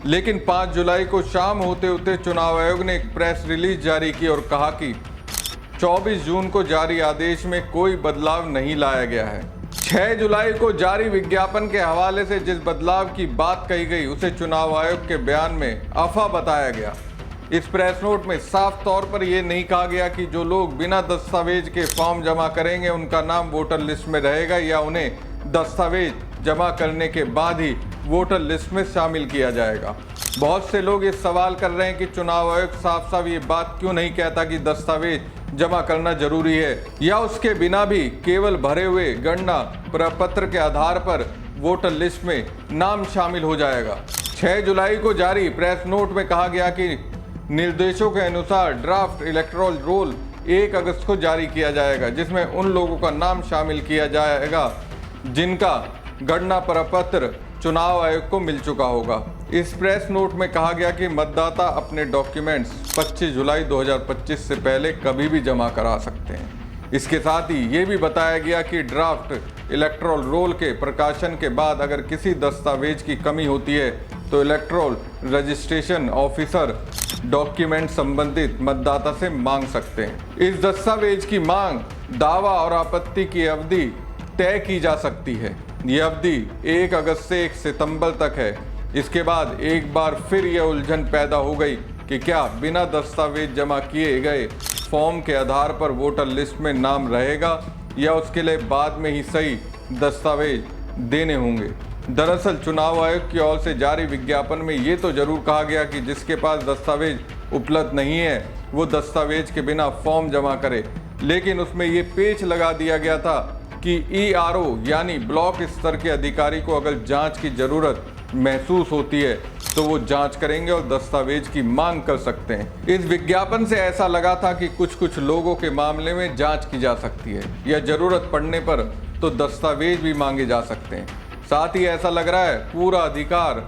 लेकिन 5 जुलाई को शाम होते होते चुनाव आयोग ने एक प्रेस रिलीज जारी की और कहा कि 24 जून को जारी आदेश में कोई बदलाव नहीं लाया गया है। 6 जुलाई को जारी विज्ञापन के हवाले से जिस बदलाव की बात कही गई उसे चुनाव आयोग के बयान में अफवाह बताया गया। इस प्रेस नोट में साफ तौर पर यह नहीं कहा गया कि जो लोग बिना दस्तावेज के फॉर्म जमा करेंगे उनका नाम वोटर लिस्ट में रहेगा या उन्हें दस्तावेज जमा करने के बाद ही वोटर लिस्ट में शामिल किया जाएगा। बहुत से लोग ये सवाल कर रहे हैं कि चुनाव आयोग साफ साफ ये बात क्यों नहीं कहता कि दस्तावेज जमा करना जरूरी है या उसके बिना भी केवल भरे हुए गणना प्रपत्र के आधार पर वोटर लिस्ट में नाम शामिल हो जाएगा। 6 जुलाई को जारी प्रेस नोट में कहा गया कि निर्देशों के अनुसार ड्राफ्ट इलेक्टोरल रोल 1 अगस्त को जारी किया जाएगा, जिसमें उन लोगों का नाम शामिल किया जाएगा जिनका गणना प्रपत्र चुनाव आयोग को मिल चुका होगा। इस प्रेस नोट में कहा गया कि मतदाता अपने डॉक्यूमेंट्स 25 जुलाई 2025 से पहले कभी भी जमा करा सकते हैं। इसके साथ ही ये भी बताया गया कि ड्राफ्ट इलेक्टोरल रोल के प्रकाशन के बाद अगर किसी दस्तावेज की कमी होती है तो इलेक्टोरल रजिस्ट्रेशन ऑफिसर डॉक्यूमेंट संबंधित मतदाता से मांग सकते हैं। इस दस्तावेज की मांग, दावा और आपत्ति की अवधि तय की जा सकती है। यह अवधि 1 अगस्त से 1 सितंबर तक है। इसके बाद एक बार फिर यह उलझन पैदा हो गई कि क्या बिना दस्तावेज जमा किए गए फॉर्म के आधार पर वोटर लिस्ट में नाम रहेगा या उसके लिए बाद में ही सही दस्तावेज देने होंगे। दरअसल चुनाव आयोग की ओर से जारी विज्ञापन में ये तो जरूर कहा गया कि जिसके पास दस्तावेज उपलब्ध नहीं है वो दस्तावेज के बिना फॉर्म जमा करे, लेकिन उसमें ये पेच लगा दिया गया था कि ERO यानी ब्लॉक स्तर के अधिकारी को अगर जांच की जरूरत महसूस होती है तो वो जांच करेंगे और दस्तावेज की मांग कर सकते हैं। इस विज्ञापन से ऐसा लगा था कि कुछ लोगों के मामले में जांच की जा सकती है या जरूरत पड़ने पर तो दस्तावेज भी मांगे जा सकते हैं। साथ ही ऐसा लग रहा है पूरा अधिकार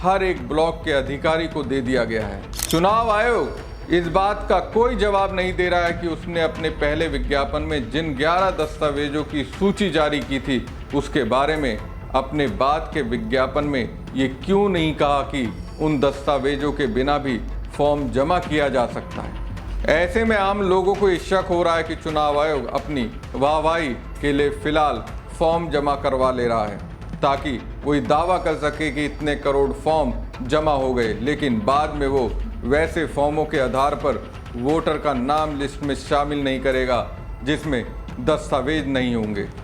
हर एक ब्लॉक के अधिकारी को दे दिया गया है। चुनाव आयोग इस बात का कोई जवाब नहीं दे रहा है कि उसने अपने पहले विज्ञापन में जिन 11 दस्तावेजों की सूची जारी की थी उसके बारे में अपने बाद के विज्ञापन में ये क्यों नहीं कहा कि उन दस्तावेजों के बिना भी फॉर्म जमा किया जा सकता है। ऐसे में आम लोगों को ये शक हो रहा है कि चुनाव आयोग अपनी वाहवाही के लिए फिलहाल फॉर्म जमा करवा ले रहा है ताकि वो दावा कर सके कि इतने करोड़ फॉर्म जमा हो गए, लेकिन बाद में वो वैसे फॉर्मों के आधार पर वोटर का नाम लिस्ट में शामिल नहीं करेगा जिसमें दस्तावेज नहीं होंगे।